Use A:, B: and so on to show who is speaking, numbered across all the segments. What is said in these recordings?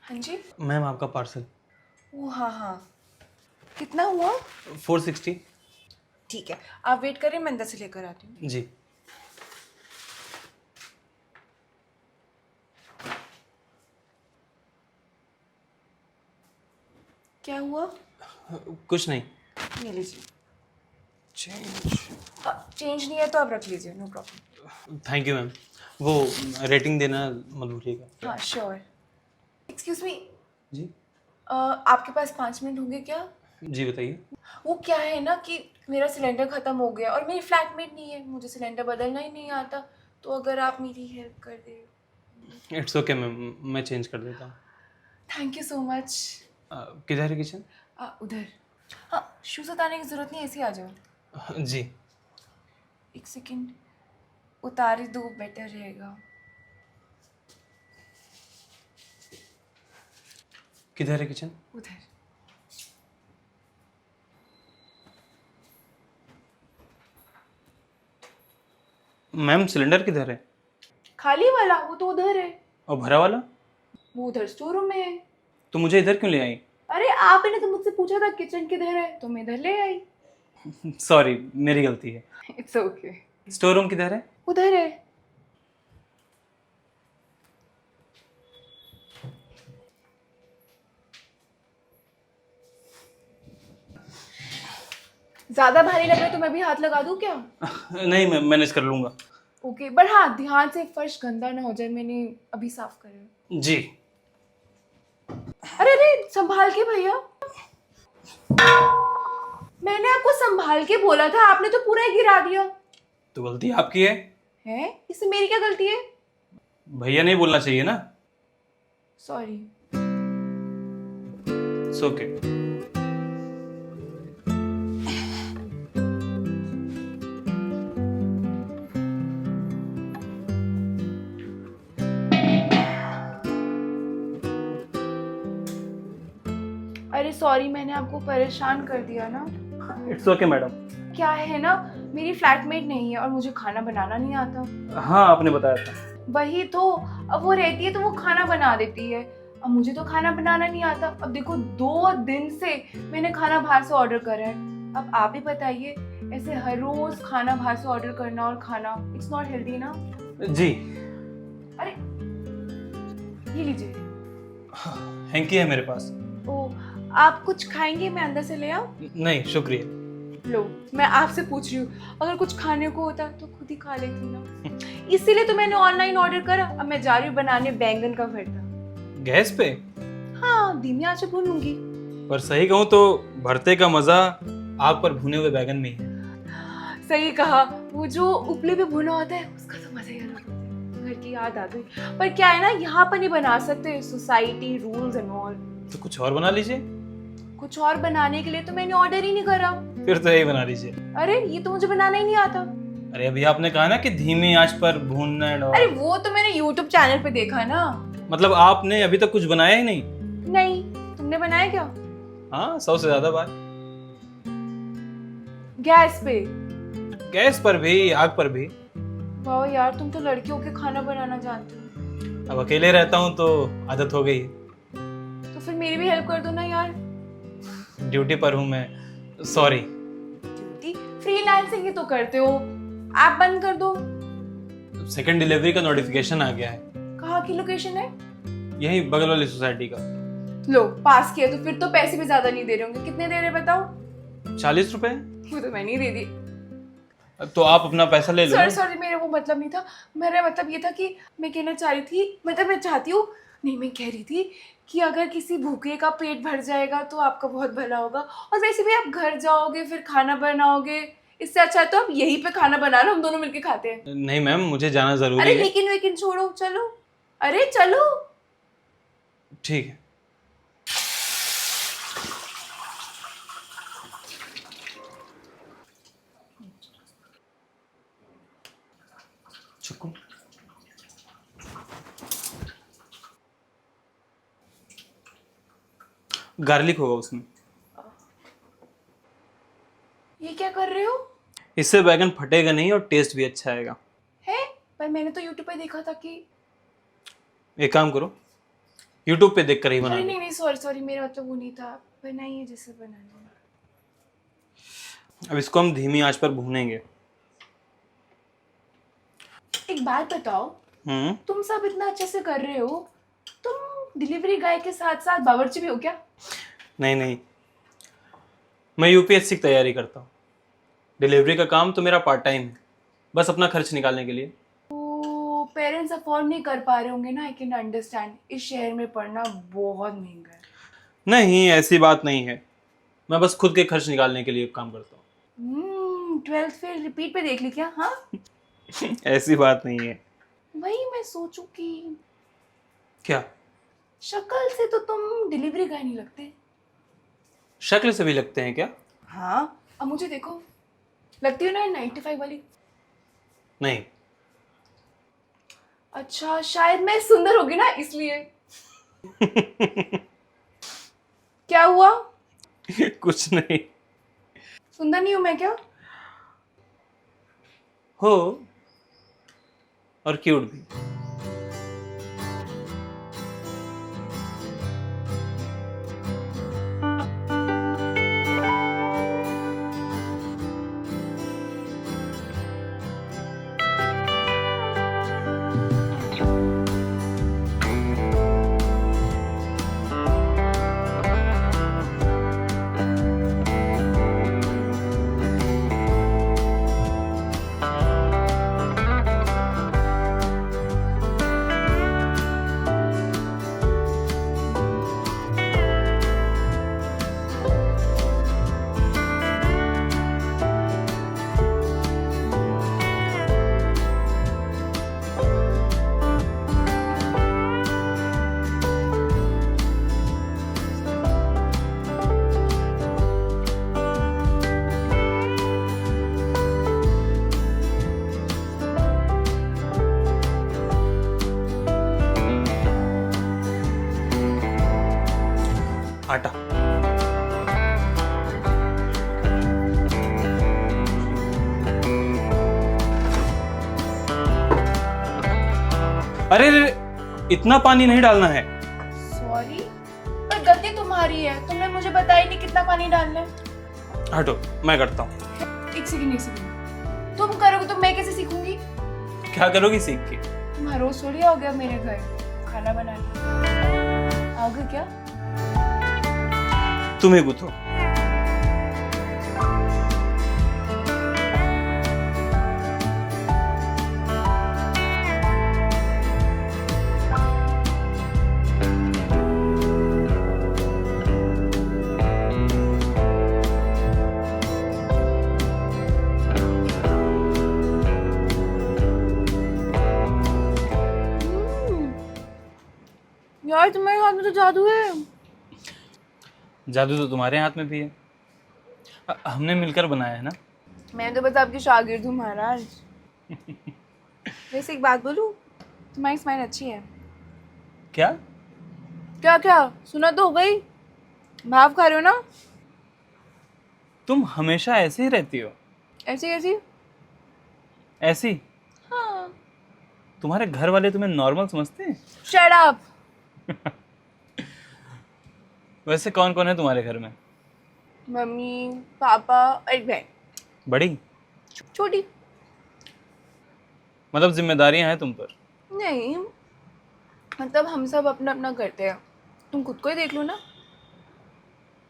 A: हाँ जी।
B: मैम आपका पार्सल।
A: ओ हाँ हाँ, कितना हुआ?
B: 460।
A: ठीक है, आप वेट करें, मैं अंदर से लेकर आती हूँ।
B: जी।
A: क्या हुआ?
B: कुछ नहीं।
A: ये लीजिए।
B: चेंज।
A: चेंज नहीं है तो आप रख लीजिए, no problem.
B: Thank you ma'am. वो रेटिंग देना मत भूलिएगा।
A: हाँ श्योर। एक्सक्यूज मी,
B: जी।
A: आपके पास 5 मिनट होंगे क्या?
B: जी बताइए।
A: वो क्या है ना कि मेरा सिलेंडर ख़त्म हो गया और मेरी फ्लैटमेट नहीं है, मुझे सिलेंडर बदलना ही नहीं आता, तो अगर आप मेरी हेल्प कर दे।
B: इट्स ओके मैम, मैं चेंज कर देता हूँ।
A: Thank you so much.
B: किधर है किचन?
A: उधर। हाँ, शूज़ उतारने की ज़रूरत नहीं है, ऐसे ही आ जाओ।
B: जी।
A: एक सेकेंड, उतार ही दो, बेटर रहेगा।
B: किधर है किचन?
A: उधर।
B: मैम सिलेंडर किधर है?
A: खाली वाला वो तो उधर है।
B: और भरा वाला?
A: वो उधर स्टोर रूम में है।
B: तो मुझे इधर क्यों ले आई?
A: अरे आपने तो मुझसे पूछा था किचन किधर है, तो मैं इधर ले आई।
B: सॉरी, मेरी गलती है।
A: It's okay.
B: स्टोर रूम किधर है?
A: उधर है। ज्यादा भारी लग रहा है तो मैं भी हाथ लगा दूं क्या?
B: नहीं मैम, मैनेज कर लूँगा।
A: ओके, बट हाँ ध्यान से, फर्श गंदा ना हो जाए, मैंने अभी साफ करा।
B: जी।
A: अरे अरे संभाल के भैया, मैंने आपको संभाल के बोला था, आपने तो पूरा ही गिरा दिया।
B: तो गलती आपकी है।
A: इसमें मेरी क्या गलती है?
B: भैया नहीं बोलना चाहिए ना।
A: सॉरी।
B: It's okay.
A: अरे सॉरी, मैंने आपको परेशान कर दिया ना।
B: It's okay madam.
A: क्या है ना, मेरी फ्लैटमेट नहीं है और मुझे खाना बनाना नहीं आता।
B: हाँ आपने बताया था।
A: वही तो, अब वो रहती है तो वो खाना बना देती है, अब मुझे तो खाना बनाना नहीं आता। अब देखो 2 दिन से मैंने खाना बाहर से ऑर्डर करा है। अब आप ही बताइए, ऐसे हर रोज खाना बाहर से ऑर्डर करना और खाना, इट्स नॉट हेल्दी ना।
B: जी।
A: अरे ये लीजिए।
B: हैंकी है मेरे पास।
A: ओ, आप कुछ खाएंगे? मैं अंदर से ले आऊं?
B: नहीं शुक्रिया।
A: लो, मैं आपसे पूछ रही हूँ, अगर कुछ खाने को होता तो खुद ही खा लेती ना, इसीलिए तो मैंने ऑनलाइन ऑर्डर करा। अब मैं जा रही हूँ बनाने बैंगन का भरता।
B: गैस पे?
A: हाँ, धीमी आंच पे भूनूंगी।
B: पर सही कहूँ तो भरते का मजा आग पर भुने हुए बैगन में ही है।
A: सही कहा, वो जो उपले पे भुना होता है उसका तो मजा ही अलग होता है। घर की याद आ गई। पर क्या है ना, यहाँ पर नहीं बना सकते, सोसाइटी रूल्स एंड ऑल।
B: तो कुछ और बना लीजिए।
A: कुछ और बनाने के लिए तो मैंने ऑर्डर ही नहीं करा।
B: फिर तो यही बना लीजिए।
A: अरे ये तो मुझे बनाना ही नहीं आता।
B: अरे अभी आपने कहा ना कि धीमी आंच पर भूनना है
A: अरे वो तो मैंने YouTube चैनल पे देखा ना।
B: मतलब आपने अभी तक कुछ बनाया ही नहीं?
A: नहीं, तुमने बनाया क्या?
B: हाँ 100 से ज्यादा बार।
A: गैस पे?
B: गैस पर भी, आग पर भी।
A: वाह यार, तुम तो लड़कियों के खाना बनाना जानते हो।
B: अब अकेले रहता हूँ तो आदत हो गई है।
A: तो फिर मेरी भी हेल्प कर दो ना यार।
B: ड्यूटी पर हूँ मैं, सॉरी।
A: ड्यूटी? फ्रीलांसिंग ही तो करते हो, ऐप बंद कर दो।
B: सेकंड डिलीवरी का नोटिफिकेशन आ गया है।
A: कहाँ की लोकेशन है?
B: यही बगल वाली सोसाइटी का।
A: लो, पास किया तो फिर तो पैसे भी ज्यादा नहीं दे रहे होंगे। कितने दे रहे बताओ?
B: 40 रुपए।
A: वो तो मैंने ही दे दी।
B: तो आप अपना पैसा ले लो।
A: सॉरी सॉरी, मेरा वो मतलब नहीं था। मेरा मतलब ये था कि मैं कहना चाह रही थी, मतलब मैं चाहती हूँ, नहीं मैं कह रही थी कि अगर किसी भूखे का पेट भर जाएगा तो आपका बहुत भला होगा। और वैसे भी आप घर जाओगे फिर खाना बनाओगे, इससे अच्छा तो आप यहीं पे खाना बना लो, हम दोनों मिलके खाते हैं।
B: नहीं मैम, मुझे जाना जरूरी
A: अरे
B: है।
A: लेकिन वेकिन छोड़ो, चलो। अरे चलो।
B: ठीक है। चिक्कू, गार्लिक होगा उसमें।
A: ये क्या कर रहे हो?
B: इससे बैगन फटेगा नहीं और टेस्ट भी अच्छा आएगा।
A: है, पर मैंने तो यूट्यूब पे देखा था कि।
B: एक काम करो, यूट्यूब पे देख कर ही बना
A: अरे
B: ली।
A: नहीं नहीं, सॉरी सॉरी, मेरा मतलब वो नहीं था। बनाइए जैसे बनाना है।
B: अब इसको हम धीमी आंच पर भूनेंगे।
A: एक बात बताओ, तुम सब इतना अच्छे से कर रहे हो, तुम डिलीवरी गाय के साथ साथ बावर्ची भी हो क्या?
B: नहीं नहीं, मैं यूपीएससी की तैयारी करता हूँ। डिलीवरी का काम तो मेरा पार्ट टाइम है, बस अपना खर्च निकालने के लिए।
A: तो पेरेंट्स अफोर्ड नहीं कर पा रहे होंगे ना, आई कैन अंडरस्टैंड। इस शहर में पढ़ना बहुत महंगा है।
B: नहीं, ऐसी बात नहीं है, मैं बस खुद के खर्च निकालने के लिए काम करता हूँ।
A: 12th फिर रिपीट पे देख ली क्या? हाँ,
B: ऐसी बात नहीं है।
A: वही मैं सोचूं कि
B: क्या?
A: शक्ल से तो तुम डिलीवरी गाय नहीं लगते।
B: शक्ल से भी लगते हैं क्या?
A: हाँ, अब मुझे देखो, लगती हो ना 95 वाली।
B: नहीं।
A: अच्छा, शायद मैं सुंदर होगी ना इसलिए। क्या हुआ?
B: कुछ नहीं।
A: सुंदर नहीं हूं मैं क्या?
B: हो, और क्यूट भी। आटा। अरे रे, इतना पानी नहीं डालना है।
A: सॉरी, पर गलती तुम्हारी है, तुमने मुझे बताया नहीं कितना पानी डालना है।
B: हटो, मैं करता हूँ।
A: एक सेकंड एक सेकंड, तुम करोगे तो मैं कैसे सीखूंगी?
B: क्या करोगी सीख के?
A: तुम्हारा रोज थोड़ी आओगे मेरे घर खाना बनाने। आओगे क्या?
B: तुम ही गूथो।
A: यार तुम्हारे हाथ में तो जादू है।
B: जादू तो तुम्हारे हाथ में भी है। हमने मिलकर बनाया है ना।
A: मैं तो बस आपकी शागिर्द हूँ महाराज। वैसे एक बात बोलूं, तुम्हारी स्माइल अच्छी है।
B: क्या?
A: क्या क्या सुना तो हो गई, भाव खा रहे हो ना?
B: तुम हमेशा ऐसे ही रहती हो।
A: ऐसी कैसी?
B: ऐसी?
A: हाँ।
B: तुम्हारे घर वाले तुम्हें नॉर्मल समझते हैं?
A: Shut up.
B: वैसे कौन कौन है तुम्हारे घर में?
A: मम्मी, पापा और एक बहन।
B: बड़ी?
A: छोटी।
B: मतलब जिम्मेदारियां हैं तुम पर?
A: नहीं, मतलब हम सब अपना अपना करते हैं, तुम खुद को ही देख लो ना।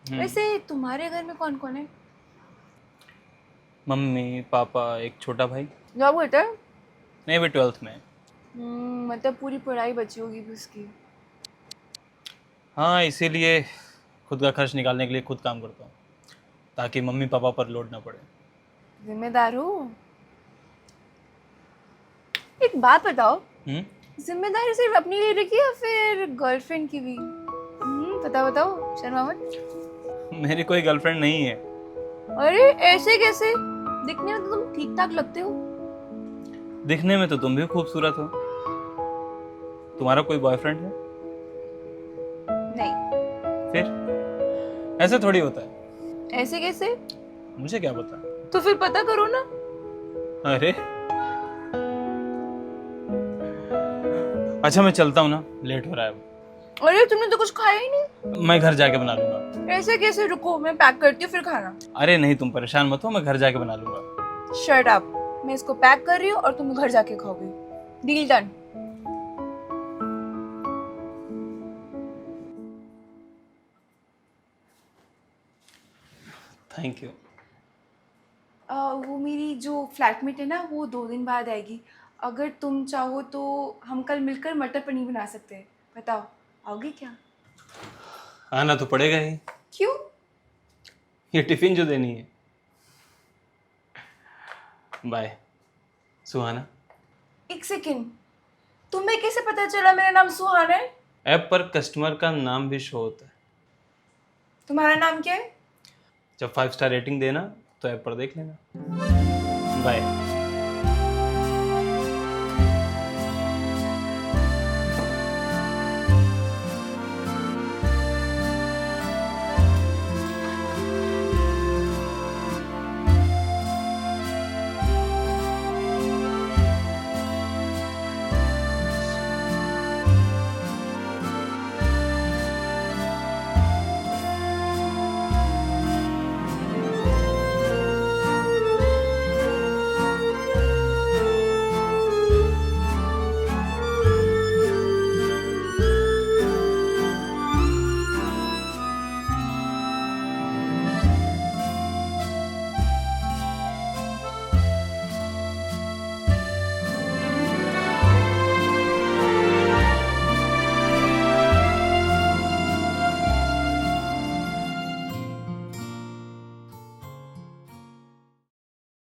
A: वैसे तुम्हारे घर में कौन कौन है?
B: मम्मी, पापा, एक छोटा भाई।
A: जॉब करता है?
B: नहीं, भी 12th में है।
A: मतलब पूरी पढ़ाई बची होगी भी उसकी।
B: हाँ, इसीलिए खुद का खर्च निकालने के लिए खुद काम करता हूँ, ताकि मम्मी पापा पर लोड ना पड़े।
A: जिम्मेदार हो। एक बात बताओ, जिम्मेदारी सिर्फ अपनी लिए रखी या फिर गर्लफ्रेंड की भी? बताओ, शर्मा मत।
B: मेरी कोई गर्लफ्रेंड नहीं है।
A: अरे ऐसे कैसे? दिखने में तो तुम ठीक ठाक लगते हो।
B: दिखने में तो तुम भी खूबसूरत हो। तुम्हारा कोई बॉयफ्रेंड है?
A: नहीं।
B: फिर ऐसे थोड़ी होता है।
A: ऐसे कैसे?
B: मुझे क्या पता।
A: तो फिर पता करो ना।
B: अरे अच्छा, मैं चलता हूँ ना, लेट हो रहा है अब।
A: अरे तुमने तो कुछ खाया ही नहीं।
B: मैं घर जाके बना लूंगा।
A: ऐसे कैसे, रुको मैं पैक करती हूँ फिर खाना।
B: अरे नहीं, तुम परेशान मत हो, मैं घर जाके बना लूंगा।
A: शट अप, मैं इसको पैक कर रही हूँ और तुम घर जाके खाओगे। Deal done.
B: Thank you.
A: वो मेरी जो फ्लैटमेट है ना, वो 2 दिन बाद आएगी। अगर तुम चाहो तो हम कल मिलकर मटर पनीर बना सकते हैं। बताओ, आओगे क्या?
B: आना तो पड़ेगा ही,
A: क्यों?
B: ये टिफिन जो देनी है। बाय सुहाना।
A: एक सेकेंड, तुम्हें कैसे पता चला मेरा नाम सुहाना है?
B: ऐप पर कस्टमर का नाम भी शो होता है।
A: तुम्हारा नाम क्या है?
B: जब 5 स्टार रेटिंग देना तो ऐप पर देख लेना। बाय।